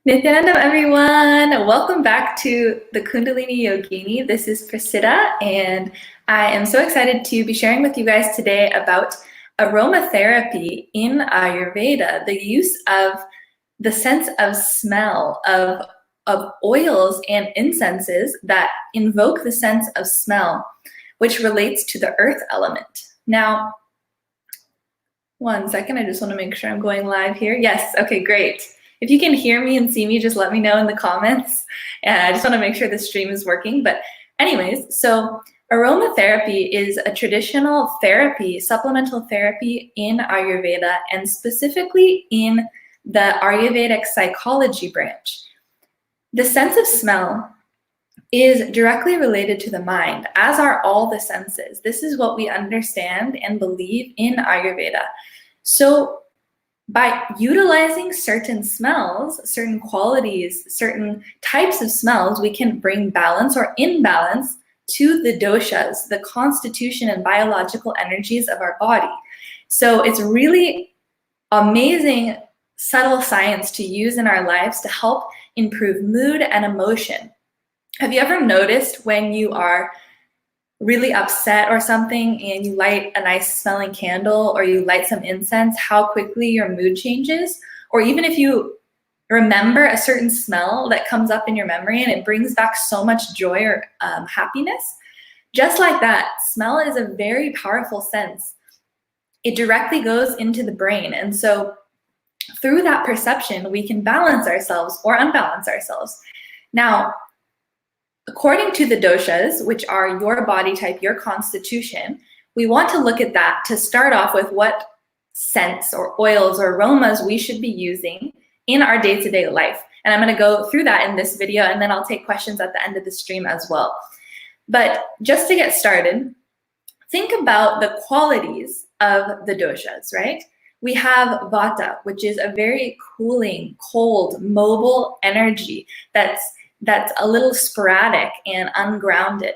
Nityanandam, everyone. Welcome back to the Kundalini Yogini. This is Priscilla, and I am so excited to be sharing with you guys today about aromatherapy in Ayurveda, the use of the sense of smell of oils and incenses that invoke the sense of smell, which relates to the earth element. Now, one second, I just want to make sure I'm going live here. Yes, okay, great. If you can hear me and see me, just let me know in the comments. And I just want to make sure the stream is working. But anyways, so aromatherapy is a traditional therapy, supplemental therapy in Ayurveda, and specifically in the Ayurvedic psychology branch. The sense of smell is directly related to the mind, as are all the senses. This is what we understand and believe in Ayurveda. So by utilizing certain smells, certain qualities, certain types of smells, we can bring balance or imbalance to the doshas, the constitution and biological energies of our body. So it's really amazing, subtle science to use in our lives to help improve mood and emotion. Have you ever noticed when you are really upset or something and you light a nice smelling candle or you light some incense, how quickly your mood changes? Or even if you remember a certain smell that comes up in your memory and it brings back so much joy or happiness, just like that, smell is a very powerful sense. It directly goes into the brain. And so through that perception, we can balance ourselves or unbalance ourselves. Now, according to the doshas, which are your body type, your constitution, we want to look at that to start off with what scents or oils or aromas we should be using in our day-to-day life. And I'm going to go through that in this video, and then I'll take questions at the end of the stream as well. But just to get started, think about the qualities of the doshas, right? We have Vata, which is a very cooling, cold, mobile energy that's a little sporadic and ungrounded.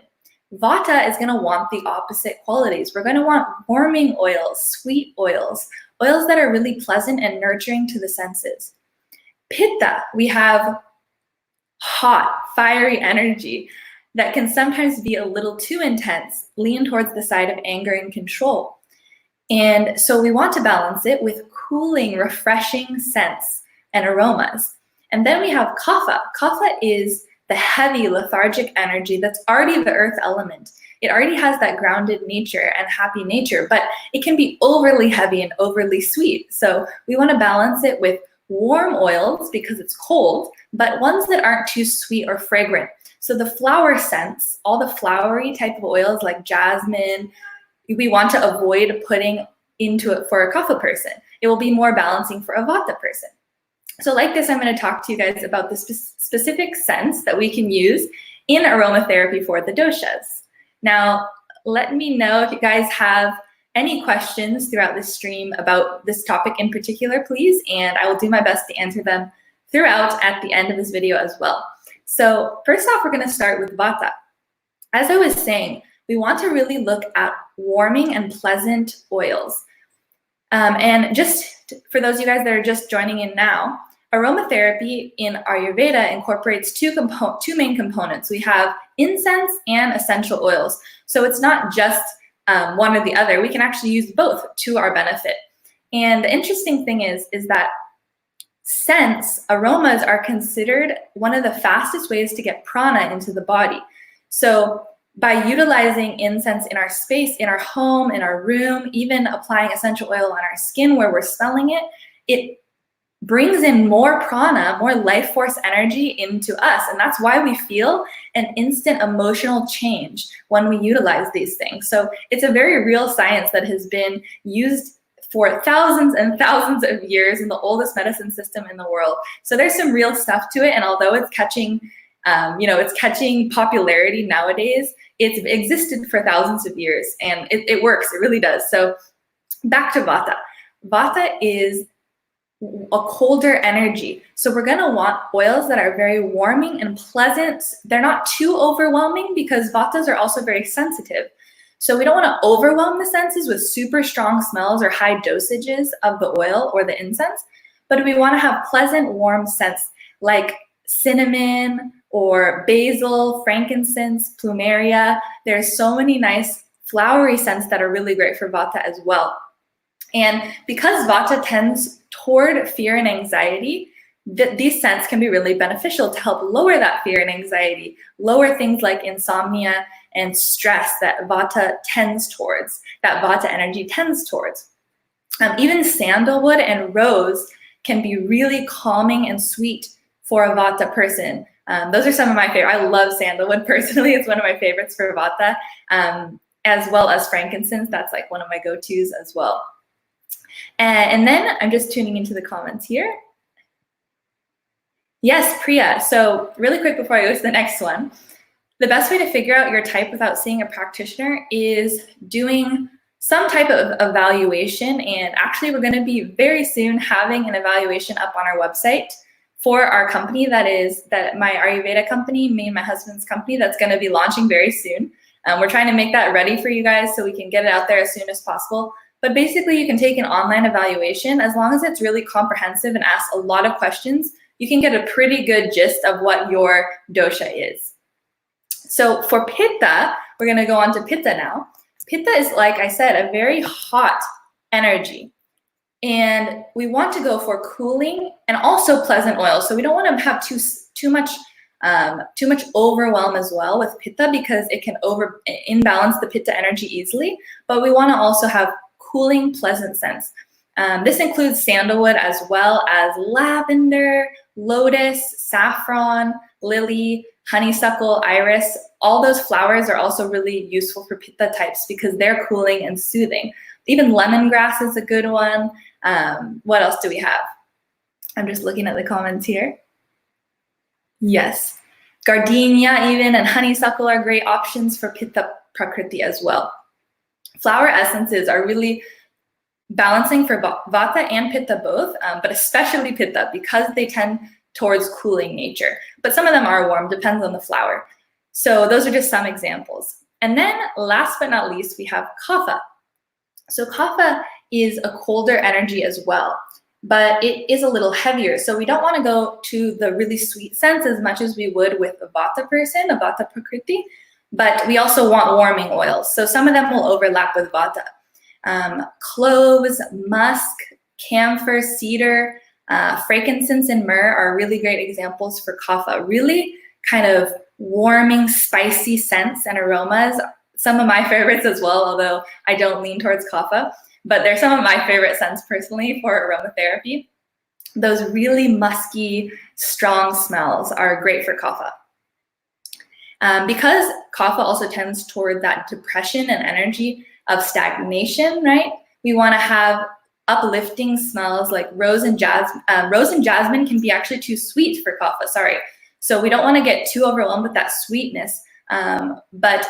Vata is going to want the opposite qualities. We're going to want warming oils, sweet oils, oils that are really pleasant and nurturing to the senses. Pitta, we have hot, fiery energy that can sometimes be a little too intense, lean towards the side of anger and control. And so we want to balance it with cooling, refreshing scents and aromas. And then we have Kapha. Kapha is the heavy, lethargic energy that's already the earth element. It already has that grounded nature and happy nature, but it can be overly heavy and overly sweet. So we want to balance it with warm oils because it's cold, but ones that aren't too sweet or fragrant. So the flower scents, all the flowery type of oils like jasmine, we want to avoid putting into it for a Kapha person. It will be more balancing for a Vata person. So like this, I'm going to talk to you guys about the specific scents that we can use in aromatherapy for the doshas. Now, let me know if you guys have any questions throughout this stream about this topic in particular, please, and I will do my best to answer them throughout at the end of this video as well. So first off, we're going to start with Vata. As I was saying, we want to really look at warming and pleasant oils. And just for those of you guys that are just joining in now, aromatherapy in Ayurveda incorporates two main components. We have incense and essential oils. So it's not just one or the other. We can actually use both to our benefit. And the interesting thing is that scents, aromas, are considered one of the fastest ways to get prana into the body. So by utilizing incense in our space, in our home, in our room, even applying essential oil on our skin where we're smelling it, it brings in more prana, more life force energy into us. And that's why we feel an instant emotional change when we utilize these things. So it's a very real science that has been used for thousands and thousands of years in the oldest medicine system in the world. So there's some real stuff to it. And although it's catching popularity nowadays, it's existed for thousands of years, and it works, it really does. So back to Vata. Vata is a colder energy. So we're gonna want oils that are very warming and pleasant. They're not too overwhelming because Vatas are also very sensitive. So we don't wanna overwhelm the senses with super strong smells or high dosages of the oil or the incense, but we wanna have pleasant, warm scents like cinnamon or basil, frankincense, plumeria. There's so many nice flowery scents that are really great for Vata as well. And because Vata tends toward fear and anxiety, these scents can be really beneficial to help lower that fear and anxiety, lower things like insomnia and stress that Vata tends towards, that Vata energy tends towards. Even sandalwood and rose can be really calming and sweet for a Vata person. Those are some of my favorite. I love sandalwood personally. It's one of my favorites for Vata, as well as frankincense. That's like one of my go-tos as well. And then I'm just tuning into the comments here. Yes, Priya. So really quick before I go to the next one, the best way to figure out your type without seeing a practitioner is doing some type of evaluation. And actually, we're going to be very soon having an evaluation up on our website for our company, my Ayurveda company, me and my husband's company, that's going to be launching very soon. We're trying to make that ready for you guys so we can get it out there as soon as possible. But basically, you can take an online evaluation. As long as it's really comprehensive and asks a lot of questions, you can get a pretty good gist of what your dosha is. So for Pitta, we're going to go on to Pitta now. Pitta is, like I said, a very hot energy. And we want to go for cooling and also pleasant oils. So we don't want to have too much overwhelm as well with Pitta, because it can imbalance the Pitta energy easily. But we want to also have cooling, pleasant scents. This includes sandalwood as well as lavender, lotus, saffron, lily, honeysuckle, iris. All those flowers are also really useful for Pitta types because they're cooling and soothing. Even lemongrass is a good one. What else do we have? I'm just looking at the comments here. Yes, gardenia even and honeysuckle are great options for Pitta Prakriti as well. Flower essences are really balancing for Vata and Pitta both, but especially Pitta because they tend towards cooling nature. But some of them are warm, depends on the flower. So those are just some examples. And then last but not least, we have Kapha. So Kapha is a colder energy as well, but it is a little heavier. So we don't want to go to the really sweet scents as much as we would with a Vata person, a Vata Prakriti, but we also want warming oils. So some of them will overlap with Vata. Cloves, musk, camphor, cedar, frankincense, and myrrh are really great examples for Kapha. Really kind of warming, spicy scents and aromas. Some of my favorites as well, although I don't lean towards Kapha, but they're some of my favorite scents personally for aromatherapy. Those really musky, strong smells are great for Kapha. Because Kapha also tends toward that depression and energy of stagnation, right? We want to have uplifting smells like rose and jasmine. Rose and jasmine can be actually too sweet for Kapha, sorry. So we don't want to get too overwhelmed with that sweetness, but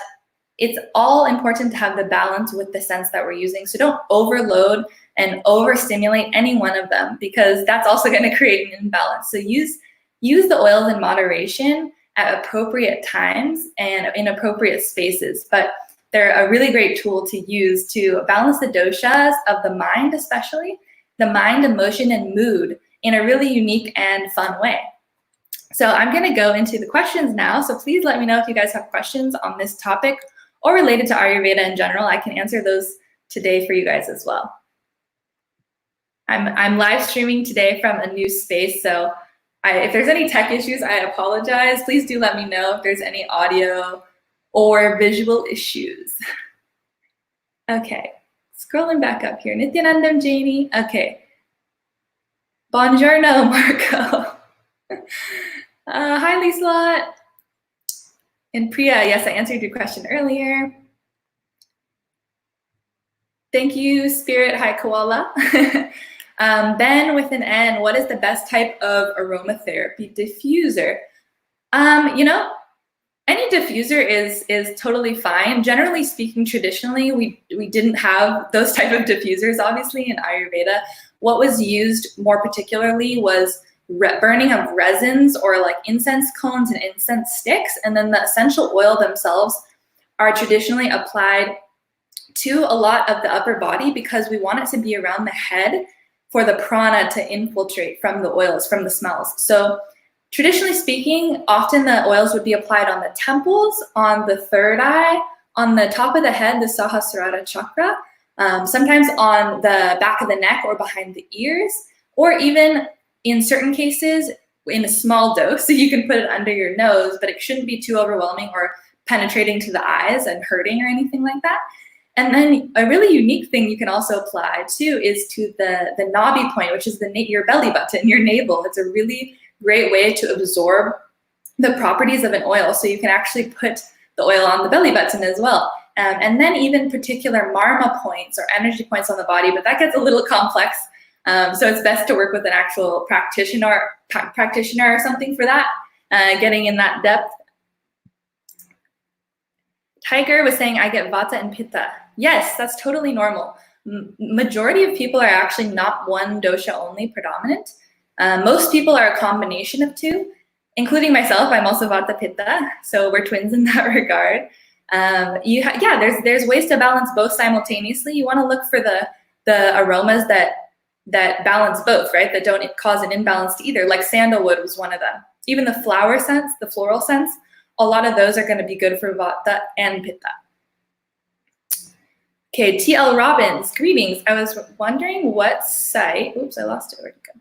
it's all important to have the balance with the scents that we're using. So don't overload and overstimulate any one of them, because that's also going to create an imbalance. So use the oils in moderation at appropriate times and in appropriate spaces. But they're a really great tool to use to balance the doshas of the mind, especially the mind, emotion, and mood in a really unique and fun way. So I'm going to go into the questions now. So please let me know if you guys have questions on this topic or related to Ayurveda in general. I can answer those today for you guys as well. I'm live streaming today from a new space, so if there's any tech issues, I apologize. Please do let me know if there's any audio or visual issues. Okay, scrolling back up here. Nityanandam Janie. Okay. Buongiorno, Marco. Hi, Liselot. And Priya, yes, I answered your question earlier. Thank you, Spirit. Hi, Koala. Ben with an N, what is the best type of aromatherapy diffuser? Any diffuser is totally fine. Generally speaking, traditionally, we didn't have those type of diffusers, obviously, in Ayurveda. What was used more particularly was burning of resins or like incense cones and incense sticks, and then the essential oil themselves are traditionally applied to a lot of the upper body because we want it to be around the head for the prana to infiltrate from the oils, from the smells. So Traditionally speaking, often the oils would be applied on the temples, on the third eye, on the top of the head, the Sahasrara chakra, sometimes on the back of the neck or behind the ears, or even in certain cases in a small dose, so you can put it under your nose, but it shouldn't be too overwhelming or penetrating to the eyes and hurting or anything like that. And then a really unique thing you can also apply too is to the knobby point, which is your belly button, your navel. It's a really great way to absorb the properties of an oil. So you can actually put the oil on the belly button as well. And then even particular marma points or energy points on the body, but that gets a little complex. So it's best to work with an actual practitioner or something for that, getting in that depth. Tiger was saying, I get Vata and Pitta. Yes, that's totally normal. Majority of people are actually not one dosha only predominant. Most people are a combination of two, including myself. I'm also Vata Pitta, so we're twins in that regard. There's ways to balance both simultaneously. You want to look for the aromas that balance both, right? That don't cause an imbalance to either. Like sandalwood was one of them. Even the flower scents, the floral scents, a lot of those are going to be good for Vata and Pitta. Okay, TL Robbins, greetings. I was wondering what site, oops, I lost it, where'd it go?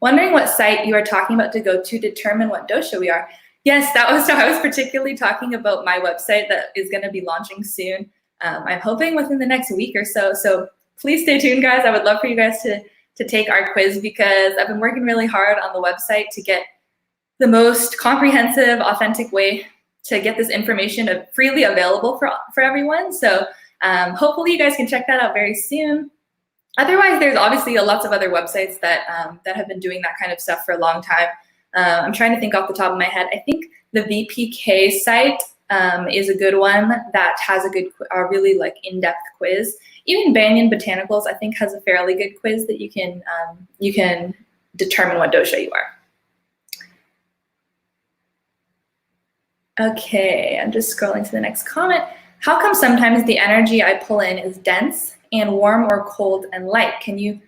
Wondering what site you are talking about to go to determine what dosha we are. Yes, I was particularly talking about my website that is going to be launching soon. I'm hoping within the next week or so. So please stay tuned, guys. I would love for you guys to take our quiz, because I've been working really hard on the website to get the most comprehensive, authentic way to get this information freely available for everyone. So hopefully you guys can check that out very soon. Otherwise, there's obviously lots of other websites that have been doing that kind of stuff for a long time. I'm trying to think off the top of my head. I think the VPK site is a good one that has a really like in-depth quiz. Even Banyan Botanicals, I think, has a fairly good quiz that you can determine what dosha you are. Okay, I'm just scrolling to the next comment. How come sometimes the energy I pull in is dense and warm or cold and light? Can you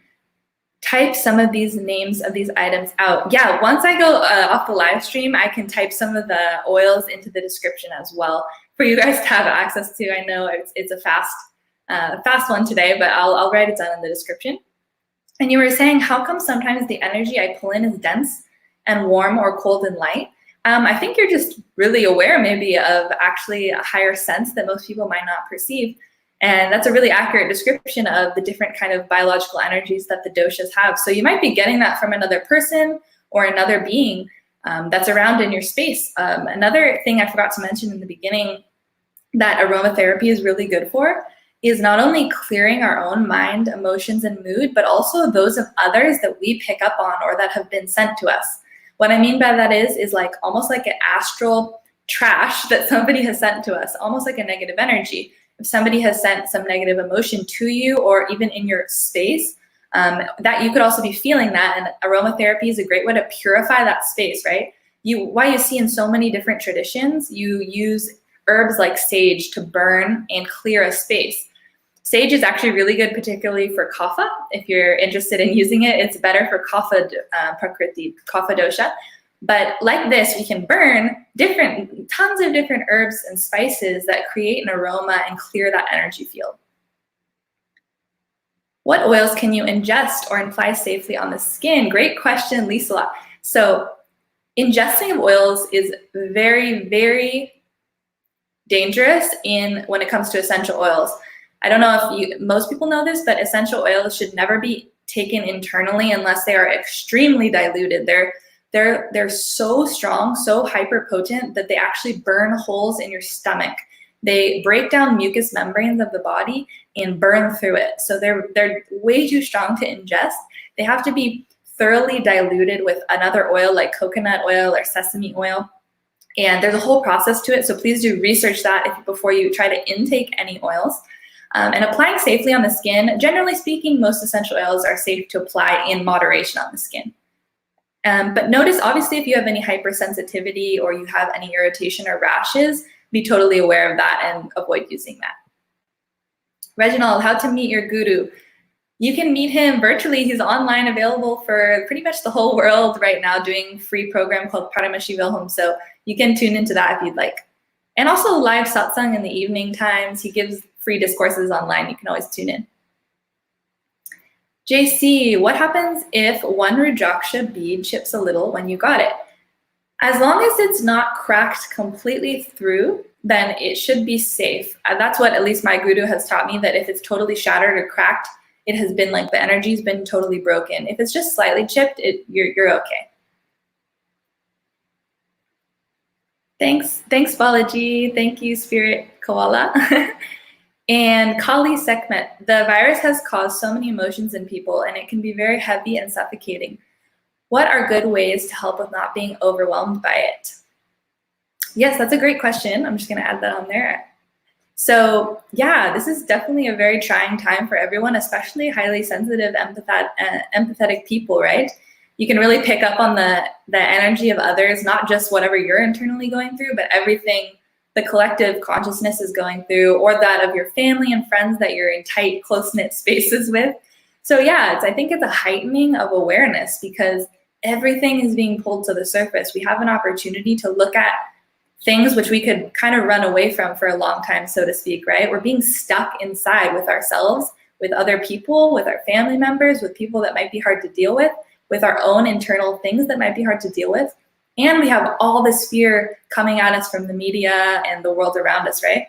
type some of these names of these items out? Yeah, once I go off the live stream, I can type some of the oils into the description as well for you guys to have access to. I know it's a fast one today, but I'll write it down in the description. And you were saying, how come sometimes the energy I pull in is dense and warm or cold and light? I think you're just really aware maybe of actually a higher sense that most people might not perceive. And that's a really accurate description of the different kind of biological energies that the doshas have. So you might be getting that from another person or another being that's around in your space. Another thing I forgot to mention in the beginning that aromatherapy is really good for is not only clearing our own mind, emotions, and mood, but also those of others that we pick up on or that have been sent to us. What I mean by that is like almost like an astral trash that somebody has sent to us, almost like a negative energy. If somebody has sent some negative emotion to you or even in your space, that you could also be feeling that, and aromatherapy is a great way to purify that space, right? Why you see in so many different traditions, you use herbs like sage to burn and clear a space. Sage is actually really good, particularly for kapha. If you're interested in using it, it's better for kapha prakriti, kapha dosha. But like this, we can burn tons of different herbs and spices that create an aroma and clear that energy field. What oils can you ingest or apply safely on the skin? Great question, Lisa. So ingesting of oils is very, very dangerous when it comes to essential oils. I don't know if most people know this, but essential oils should never be taken internally unless they are extremely diluted. They're so strong, so hyper potent that they actually burn holes in your stomach. They break down mucous membranes of the body and burn through it. So they're way too strong to ingest. They have to be thoroughly diluted with another oil like coconut oil or sesame oil. And there's a whole process to it. So please do research that before you try to intake any oils. And applying safely on the skin, generally speaking, most essential oils are safe to apply in moderation on the skin. But notice, obviously, if you have any hypersensitivity or you have any irritation or rashes, be totally aware of that and avoid using that. Reginald, how to meet your guru? You can meet him virtually. He's online, available for pretty much the whole world right now, doing free program called Paramashivaham. So you can tune into that if you'd like. And also live satsang in the evening times. He gives free discourses online. You can always tune in. JC, what happens if one Rudraksha bead chips a little when you got it? As long as it's not cracked completely through, then it should be safe. That's what at least my guru has taught me, that if it's totally shattered or cracked, it has been like the energy's been totally broken. If it's just slightly chipped, you're okay. Thanks, Balaji. Thank you, Spirit Koala. And Kali Sekhmet, the virus has caused so many emotions in people, and it can be very heavy and suffocating. What are good ways to help with not being overwhelmed by it? Yes, that's a great question. I'm just going to add that on there. So yeah, this is definitely a very trying time for everyone, especially highly sensitive, empathetic people, right? You can really pick up on the energy of others, not just whatever you're internally going through, but everything the collective consciousness is going through, or that of your family and friends that you're in tight, close-knit spaces with. So yeah, I think it's a heightening of awareness, because everything is being pulled to the surface. We have an opportunity to look at things which we could kind of run away from for a long time, so to speak, right? We're being stuck inside with ourselves, with other people, with our family members, with people that might be hard to deal with our own internal things that might be hard to deal with. And we have all this fear coming at us from the media and the world around us, right?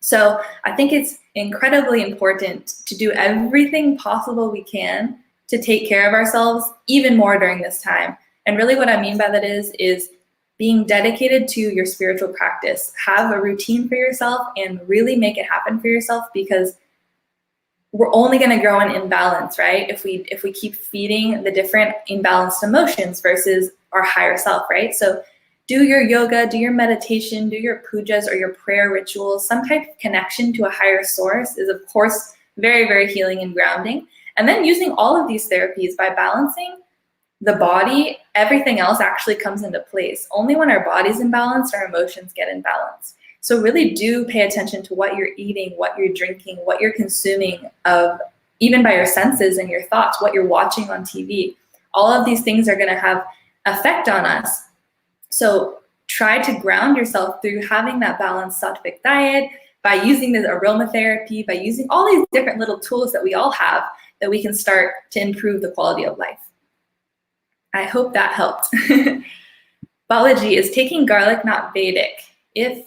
So I think it's incredibly important to do everything possible we can to take care of ourselves even more during this time. And really what I mean by that is being dedicated to your spiritual practice. Have a routine for yourself and really make it happen for yourself, because we're only going to grow in imbalance, right? If we keep feeding the different imbalanced emotions versus our higher self, right? So do your yoga, do your meditation, do your pujas or your prayer rituals. Some type of connection to a higher source is, of course, very, very healing and grounding. And then using all of these therapies by balancing the body, everything else actually comes into place. Only when our body's in balance, our emotions get in balance. So really do pay attention to what you're eating, what you're drinking, what you're consuming, of even by your senses and your thoughts, what you're watching on TV. All of these things are going to have effect on us. So try to ground yourself through having that balanced satvic diet, by using the aromatherapy, by using all these different little tools that we all have that we can start to improve the quality of life. I hope that helped. Balaji, is taking garlic not Vedic? If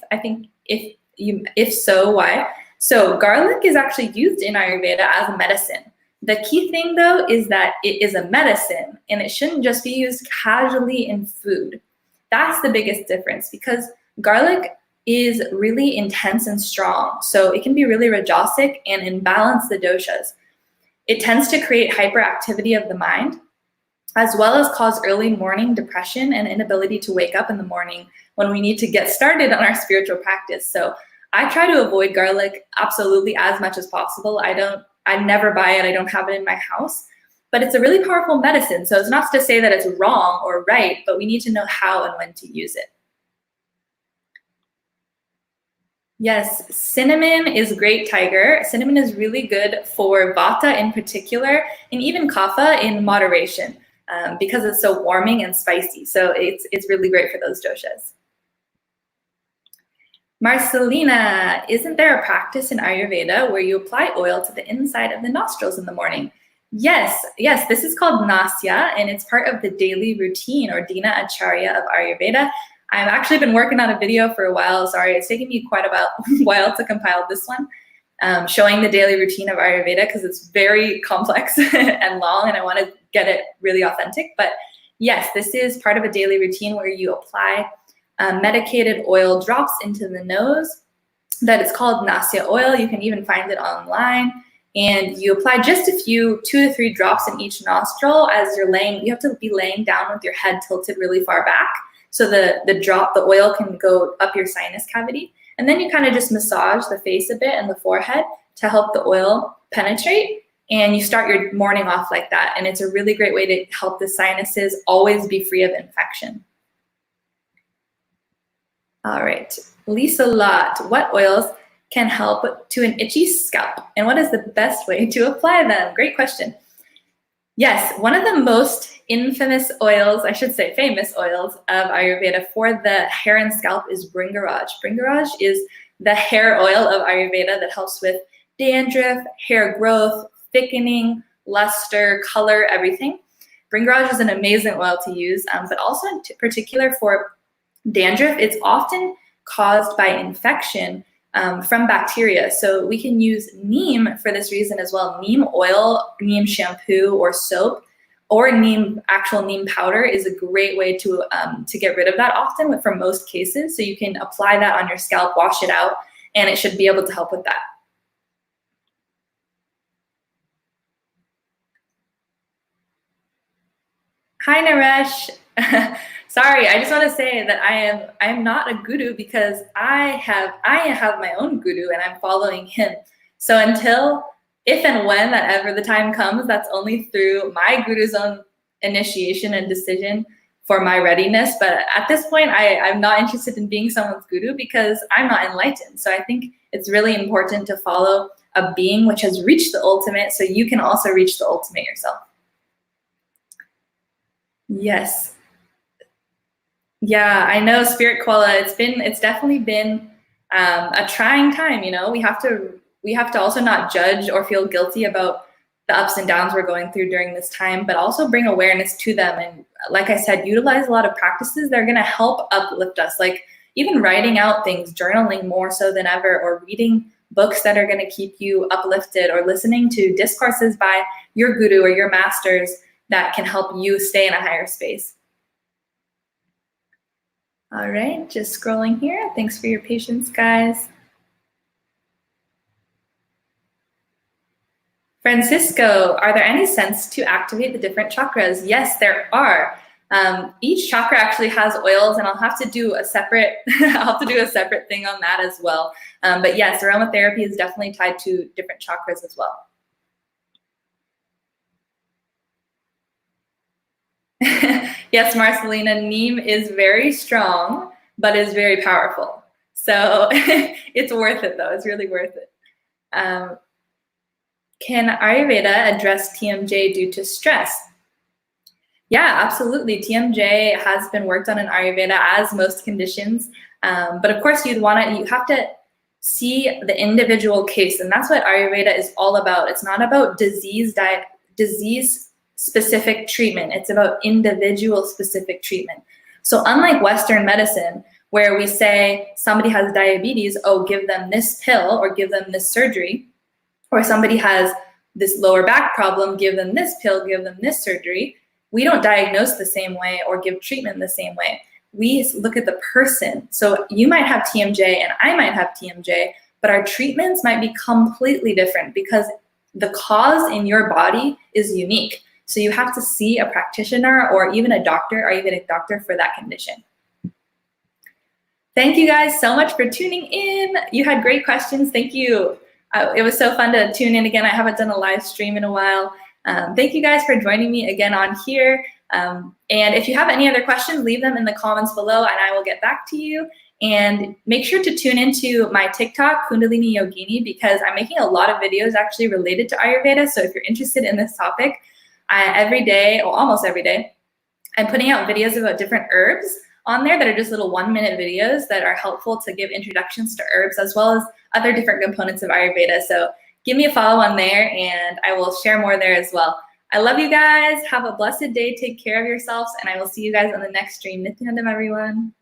so, why? So garlic is actually used in Ayurveda as a medicine. The key thing though is that it is a medicine, and it shouldn't just be used casually in food. That's the biggest difference, because garlic is really intense and strong. So it can be really rajasic and imbalance the doshas. It tends to create hyperactivity of the mind, as well as cause early morning depression and inability to wake up in the morning when we need to get started on our spiritual practice. So I try to avoid garlic absolutely as much as possible. I never buy it. I don't have it in my house, but it's a really powerful medicine. So it's not to say that it's wrong or right, but we need to know how and when to use it. Yes, cinnamon is great, Tiger. Cinnamon is really good for Vata in particular, and even Kapha in moderation, because it's so warming and spicy. So it's really great for those doshas. Marcelina, isn't there a practice in Ayurveda where you apply oil to the inside of the nostrils in the morning? Yes, this is called Nasya, and it's part of the daily routine or Dina Acharya of Ayurveda. I've actually been working on a video for a while. Sorry, it's taken me quite a while to compile this one, showing the daily routine of Ayurveda, because it's very complex and long, and I want to get it really authentic. But yes, this is part of a daily routine where you apply medicated oil drops into the nose. That is called Nasya oil. You can even find it online. And you apply just a few, 2 to 3 drops in each nostril as you're laying. You have to be laying down with your head tilted really far back, so the oil can go up your sinus cavity. And then you kind of just massage the face a bit and the forehead to help the oil penetrate. And you start your morning off like that. And it's a really great way to help the sinuses always be free of infection. All right, Lisa Lott, what oils can help to an itchy scalp? And what is the best way to apply them? Great question. Yes, one of the most infamous oils, I should say famous oils of Ayurveda for the hair and scalp is Bringaraj. Bringaraj is the hair oil of Ayurveda that helps with dandruff, hair growth, thickening, luster, color, everything. Bringaraj is an amazing oil to use, but also in particular for dandruff, it's often caused by infection from bacteria. So we can use neem for this reason as well. Neem oil, neem shampoo or soap, or actual neem powder is a great way to get rid of that often for most cases. So you can apply that on your scalp, wash it out, and it should be able to help with that. Hi, Naresh. Sorry, I just want to say that I am not a guru because I have my own guru and I'm following him. So until, if and when that ever the time comes, that's only through my guru's own initiation and decision for my readiness. But at this point, I'm not interested in being someone's guru because I'm not enlightened. So I think it's really important to follow a being which has reached the ultimate so you can also reach the ultimate yourself. Yes. Yeah, I know, Spirit Koala. It's definitely been a trying time. You know, we have to also not judge or feel guilty about the ups and downs we're going through during this time, but also bring awareness to them. And like I said, utilize a lot of practices that are going to help uplift us, like even writing out things, journaling more so than ever, or reading books that are going to keep you uplifted, or listening to discourses by your guru or your masters that can help you stay in a higher space. All right, just scrolling here. Thanks for your patience, guys. Francisco, are there any scents to activate the different chakras? Yes, there are. Each chakra actually has oils, and I'll have to do a separate thing on that as well. But yes, aromatherapy is definitely tied to different chakras as well. Yes, Marcelina, neem is very strong, but is very powerful. So it's worth it, though. It's really worth it. Can Ayurveda address TMJ due to stress? Yeah, absolutely. TMJ has been worked on in Ayurveda, as most conditions. But of course, you have to see the individual case, and that's what Ayurveda is all about. It's not about disease-specific treatment. It's about individual-specific treatment. So unlike Western medicine, where we say somebody has diabetes, oh, give them this pill or give them this surgery, or somebody has this lower back problem, give them this pill, give them this surgery. We don't diagnose the same way or give treatment the same way. We look at the person. So you might have TMJ and I might have TMJ, but our treatments might be completely different because the cause in your body is unique. So you have to see a practitioner or even a doctor for that condition. Thank you guys so much for tuning in. You had great questions. Thank you. It was so fun to tune in again. I haven't done a live stream in a while. Thank you guys for joining me again on here. And if you have any other questions, leave them in the comments below and I will get back to you. And make sure to tune into my TikTok, Kundalini Yogini, because I'm making a lot of videos actually related to Ayurveda. So if you're interested in this topic, every day, or almost every day, I'm putting out videos about different herbs on there that are just little 1-minute videos that are helpful to give introductions to herbs as well as other different components of Ayurveda. So give me a follow on there and I will share more there as well. I love you guys. Have a blessed day. Take care of yourselves and I will see you guys on the next stream. Nitin, everyone.